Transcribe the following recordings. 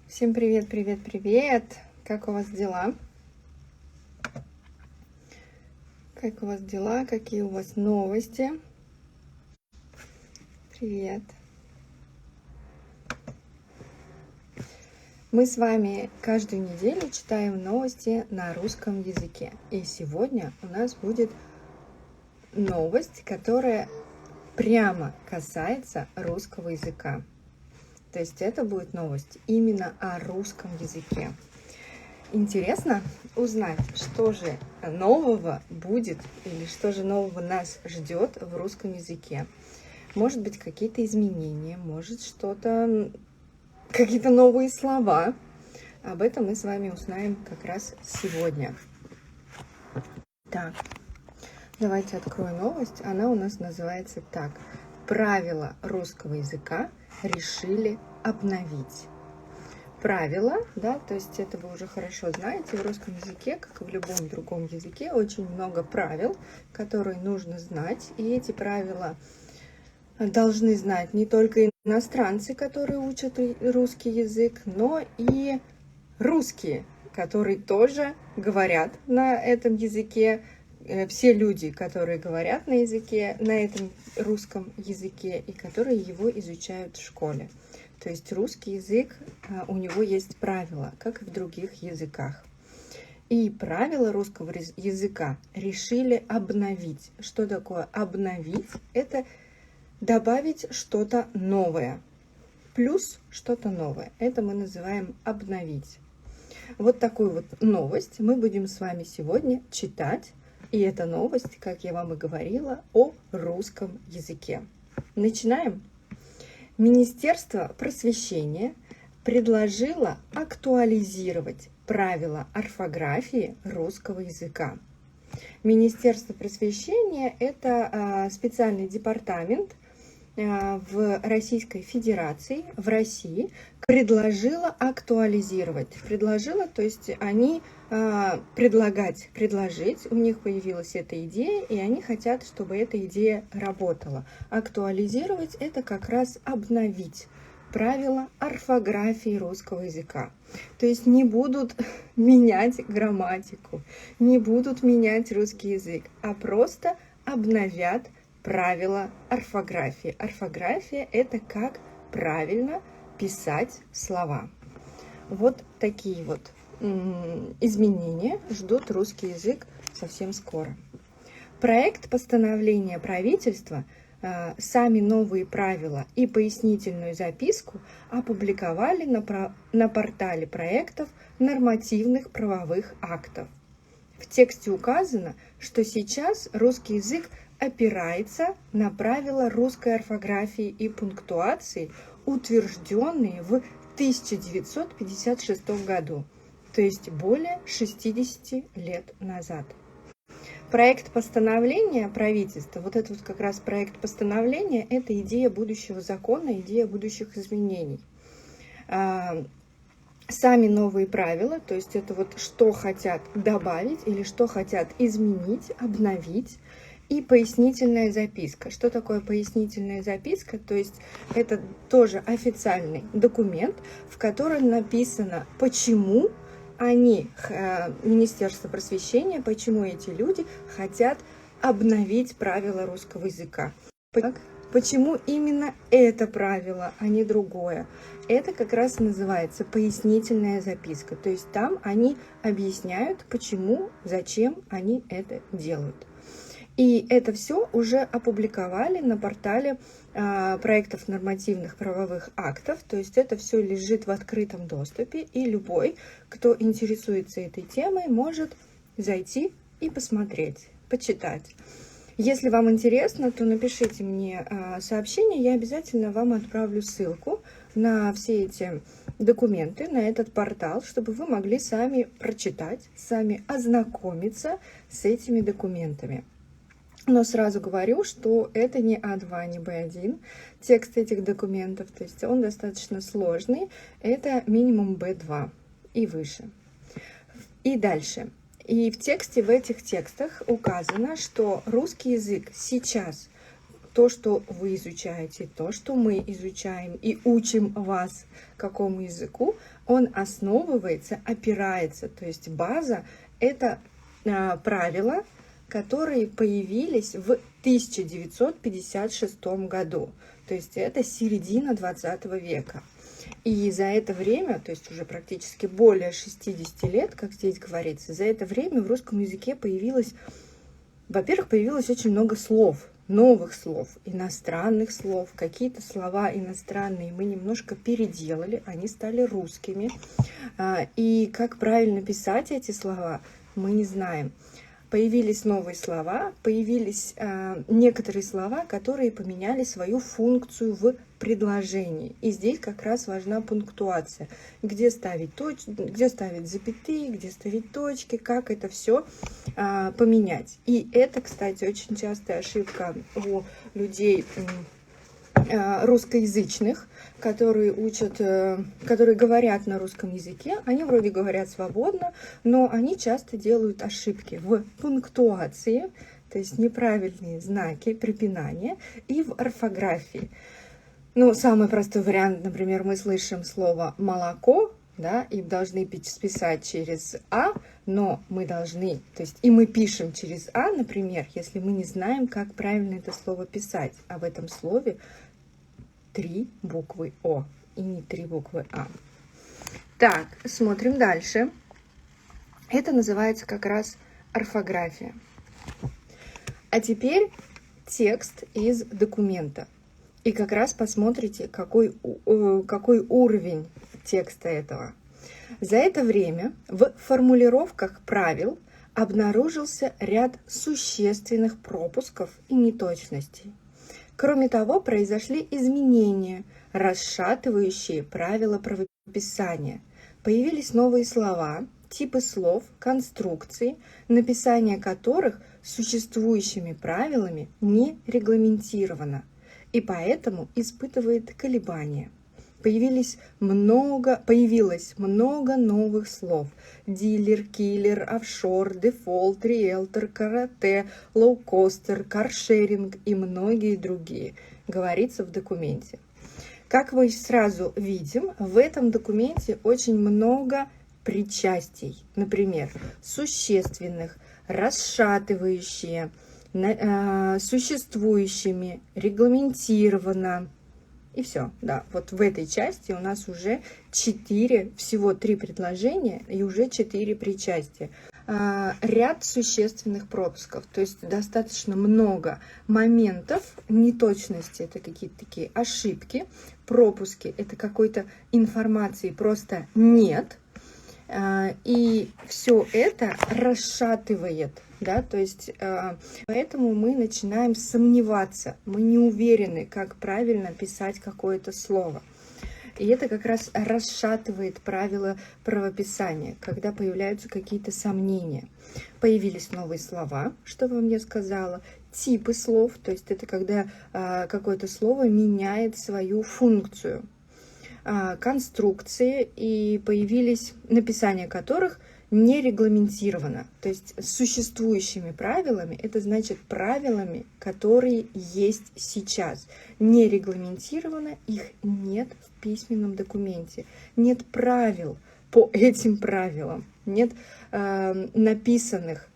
Всем привет, привет, привет! Как у вас дела? Как у вас дела? Какие у вас новости? Привет! Мы с вами каждую неделю читаем новости на русском языке. И сегодня у нас будет новость, которая прямо касается русского языка. То есть это будет новость именно о русском языке. Интересно узнать, что же нового будет или что же нового нас ждет в русском языке. Может быть, какие-то изменения, может что-то, какие-то новые слова. Об этом мы с вами узнаем как раз сегодня. Так, давайте открою новость. Она у нас называется так. Правила русского языка решили обновить. Правила, да, то есть это вы уже хорошо знаете, в русском языке, как и в любом другом языке, очень много правил, которые нужно знать. И эти правила должны знать не только иностранцы, которые учат русский язык, но и русские, которые тоже говорят на этом языке. Все люди, которые говорят на этом русском языке и которые его изучают в школе. То есть русский язык, у него есть правила, как и в других языках. И правила русского языка решили обновить. Что такое обновить? Это добавить что-то новое. Плюс что-то новое. Это мы называем обновить. Вот такую вот новость мы будем с вами сегодня читать. И эта новость, как я вам и говорила, о русском языке. Начинаем. Министерство просвещения предложило актуализировать правила орфографии русского языка. Министерство просвещения – это специальный департамент в Российской Федерации, в России, предложила актуализировать. Предложила, то есть они предложить, у них появилась эта идея, и они хотят, чтобы эта идея работала. Актуализировать – это как раз обновить правила орфографии русского языка. То есть не будут менять грамматику, не будут менять русский язык, а просто обновят правила орфографии. Орфография – это как правильно писать слова. Вот такие вот изменения ждут русский язык совсем скоро. Проект постановления правительства сами новые правила и пояснительную записку опубликовали на портале проектов нормативных правовых актов. В тексте указано, что сейчас русский язык опирается на правила русской орфографии и пунктуации, утвержденные в 1956 году, то есть более 60 лет назад. Проект постановления правительства, вот это вот как раз проект постановления, это идея будущего закона, идея будущих изменений. Сами новые правила, то есть это вот что хотят добавить или что хотят изменить, обновить. И пояснительная записка. Что такое пояснительная записка? То есть это тоже официальный документ, в котором написано, почему Министерство просвещения, почему эти люди хотят обновить правила русского языка. Почему именно это правило, а не другое? Это как раз называется пояснительная записка. То есть там они объясняют, почему, зачем они это делают. И это все уже опубликовали на портале проектов нормативных правовых актов. То есть это все лежит в открытом доступе. И любой, кто интересуется этой темой, может зайти и посмотреть, почитать. Если вам интересно, то напишите мне сообщение, я обязательно вам отправлю ссылку на все эти документы, на этот портал, чтобы вы могли сами прочитать, сами ознакомиться с этими документами. Но сразу говорю, что это не А2, не Б1, текст этих документов, то есть он достаточно сложный, это минимум Б2 и выше. И дальше. И в этих текстах указано, что русский язык сейчас то, что вы изучаете, то, что мы изучаем и учим вас какому языку, он основывается, опирается, то есть база — это правила, которые появились в 1956 году, то есть это середина 20 века. И за это время, то есть уже практически более 60 лет, как здесь говорится, за это время в русском языке появилось, во-первых, появилось очень много слов, новых слов, иностранных слов. Какие-то слова иностранные мы немножко переделали, они стали русскими. И как правильно писать эти слова, мы не знаем. Появились новые слова, появились некоторые слова, которые поменяли свою функцию в предложении. И здесь как раз важна пунктуация. Где ставить где ставить запятые, где ставить точки, как это все поменять. И это, кстати, очень частая ошибка у людей русскоязычных, которые говорят на русском языке. Они вроде говорят свободно, но они часто делают ошибки в пунктуации, то есть неправильные знаки препинания, и в орфографии. Ну, самый простой вариант, например, мы слышим слово «молоко», да, и должны писать через «а», но мы должны, то есть и мы пишем через «а», например, если мы не знаем, как правильно это слово писать, а в этом слове 3 буквы «о» и не 3 буквы «а». Так, смотрим дальше. Это называется как раз орфография. А теперь текст из документа. И как раз посмотрите, какой уровень текста этого. За это время в формулировках правил обнаружился ряд существенных пропусков и неточностей. Кроме того, произошли изменения, расшатывающие правила правописания. Появились новые слова, типы слов, конструкции, написание которых существующими правилами не регламентировано и поэтому испытывает колебания. Появилось много новых слов: дилер, киллер, офшор, дефолт, риэлтор, карате, лоукостер, каршеринг и многие другие, говорится в документе. Как мы сразу видим, в этом документе очень много причастий, например, существенных, расшатывающие, существующими, регламентировано. И все, да, вот в этой части у нас уже всего 3 предложения и уже 4 причастия. Ряд существенных пропусков, то есть достаточно много моментов неточности, это какие-то такие ошибки, пропуски, это какой-то информации просто нет, и все это расшатывает, да, то есть поэтому мы начинаем сомневаться, мы не уверены, как правильно писать какое-то слово. И это как раз расшатывает правила правописания, когда появляются какие-то сомнения. Появились новые слова, что вам я сказала, типы слов, то есть это когда какое-то слово меняет свою функцию, конструкции, и появились написания которых не регламентировано, то есть существующими правилами, это значит правилами, которые есть сейчас. Не регламентировано, их нет в письменном документе, нет правил по этим правилам, нет написанных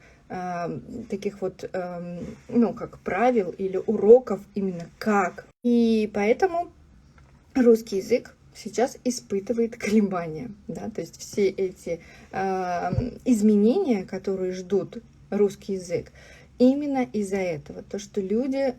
таких вот, как правил или уроков именно как. И поэтому русский язык сейчас испытывает колебания, да, то есть все эти изменения, которые ждут русский язык, именно из-за этого, то, что люди,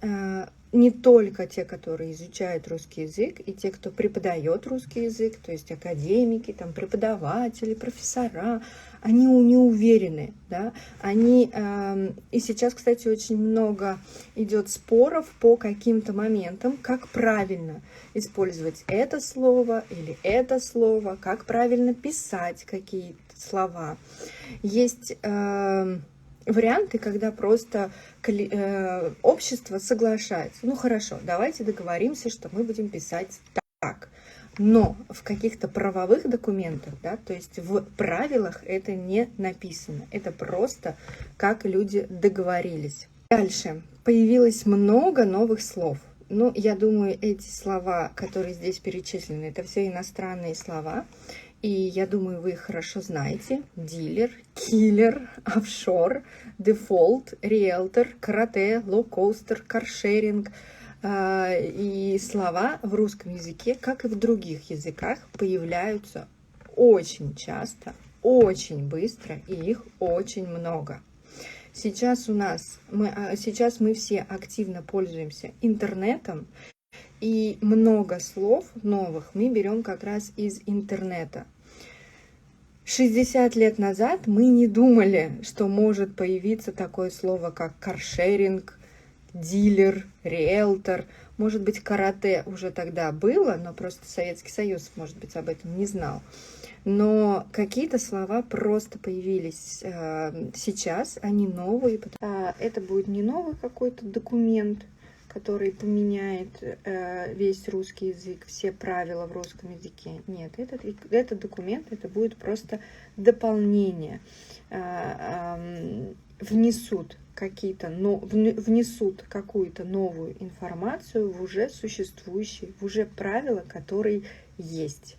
не только те, которые изучают русский язык, и те, кто преподает русский язык, то есть академики, там, преподаватели, профессора, они не уверены, да, и сейчас, кстати, очень много идет споров по каким-то моментам, как правильно использовать это слово или это слово, как правильно писать какие-то слова. Есть варианты, когда просто общество соглашается. Ну хорошо, давайте договоримся, что мы будем писать так. Но в каких-то правовых документах, да, то есть в правилах это не написано. Это просто как люди договорились. Дальше. Появилось много новых слов. Ну, я думаю, эти слова, которые здесь перечислены, это все иностранные слова. И я думаю, вы их хорошо знаете. Дилер, киллер, офшор, дефолт, риэлтор, карате, лоукостер, каршеринг. И слова в русском языке, как и в других языках, появляются очень часто, очень быстро, и их очень много. Сейчас мы все активно пользуемся интернетом, и много слов новых мы берем как раз из интернета. 60 лет назад мы не думали, что может появиться такое слово, как каршеринг, дилер, риэлтор. Может быть, карате уже тогда было, но просто Советский Союз, может быть, об этом не знал. Но какие-то слова просто появились сейчас, они новые. Это будет не новый какой-то документ, который поменяет весь русский язык, все правила в русском языке. Нет, этот документ, это будет просто дополнение. Внесут какую-то новую информацию в уже существующие, в уже правила, которые есть.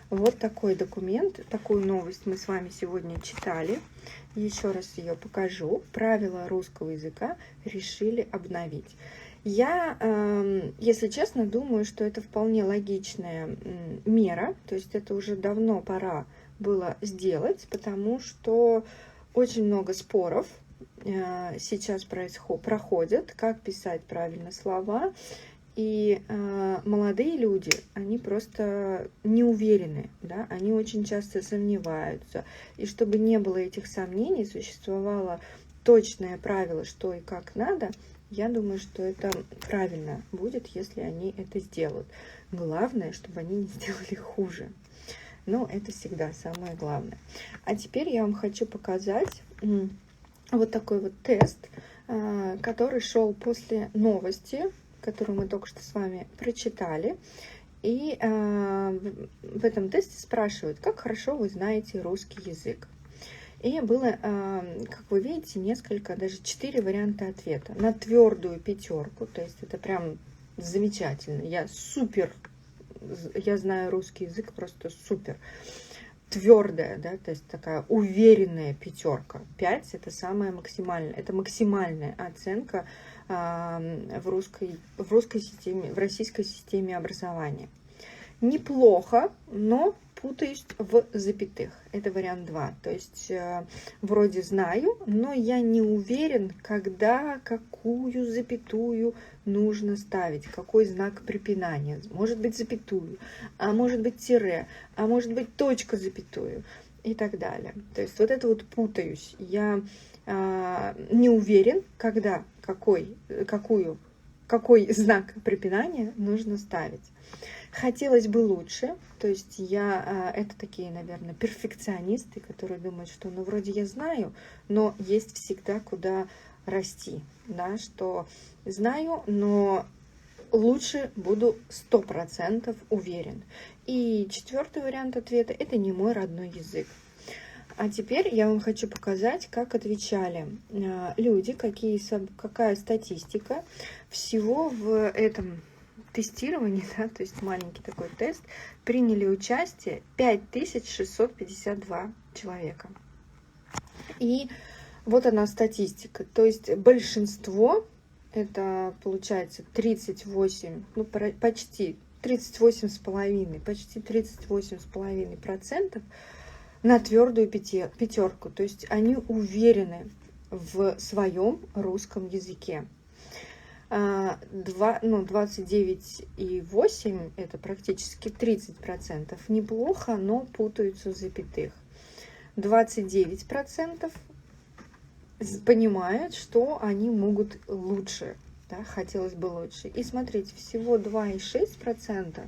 Вот такой документ, такую новость мы с вами сегодня читали. Еще раз ее покажу. Правила русского языка решили обновить. Я, если честно, думаю, что это вполне логичная мера. То есть это уже давно пора было сделать, потому что очень много споров сейчас проходят, как писать правильно слова. И молодые люди, они просто не уверены, да? Они очень часто сомневаются. И чтобы не было этих сомнений, существовало точное правило, что и как надо, я думаю, что это правильно будет, если они это сделают. Главное, чтобы они не сделали хуже. Но это всегда самое главное. А теперь я вам хочу показать вот такой вот тест, который шел после новости, которую мы только что с вами прочитали. И в этом тесте спрашивают, как хорошо вы знаете русский язык. И было, как вы видите, даже 4 варианта ответа. На твердую 5, то есть это прям замечательно. Я знаю русский язык просто супер. Твердая, да, то есть такая уверенная 5. 5 это самая максимальная, это максимальная оценка в российской системе образования. Неплохо, но путаюсь в запятых. Это вариант 2. То есть вроде знаю, но я не уверен, когда, какую запятую нужно ставить, какой знак препинания. Может быть запятую, а может быть тире, а может быть точка запятую и так далее. То есть вот это вот путаюсь. Я не уверен, когда, какой знак препинания нужно ставить. Хотелось бы лучше, то есть это такие, наверное, перфекционисты, которые думают, что ну вроде я знаю, но есть всегда куда расти, да, что знаю, но лучше буду 100% уверен. И 4-й вариант ответа – это не мой родной язык. А теперь я вам хочу показать, как отвечали люди, какая статистика всего в этом тестировании, да, то есть маленький такой тест, приняли участие 5652 человека. И вот она статистика, то есть большинство, это получается 38, ну почти 38,5%, почти 38,5% на твердую 5, то есть они уверены в своем русском языке. 29,8% это практически 30%. Неплохо, но путаются в запятых. 29% понимают, что они могут лучше, да, хотелось бы лучше. И смотрите, всего 2,6%,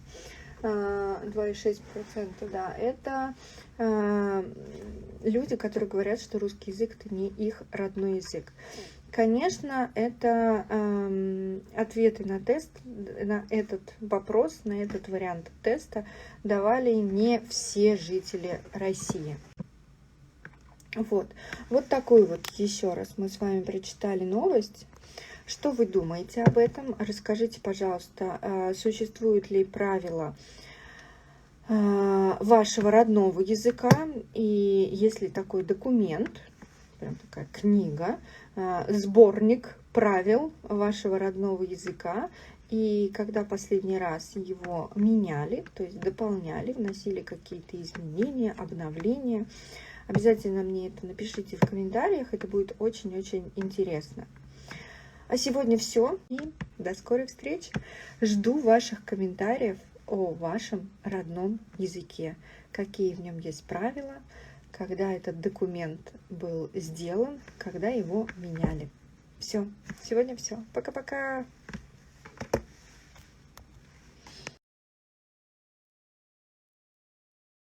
2,6%, да, это люди, которые говорят, что русский язык это не их родной язык. Конечно, это ответы на тест, на этот вопрос, на этот вариант теста давали не все жители России. Вот такую вот еще раз мы с вами прочитали новость, Что вы думаете об этом? Расскажите, пожалуйста, существуют ли правила вашего родного языка, и есть ли такой документ, прям такая книга, сборник правил вашего родного языка, и когда последний раз его меняли, то есть дополняли, вносили какие-то изменения, обновления. Обязательно мне это напишите в комментариях, это будет очень-очень интересно. А сегодня все, и до скорых встреч. Жду ваших комментариев о вашем родном языке, какие в нем есть правила, когда этот документ был сделан, когда его меняли. Все, сегодня все. Пока-пока.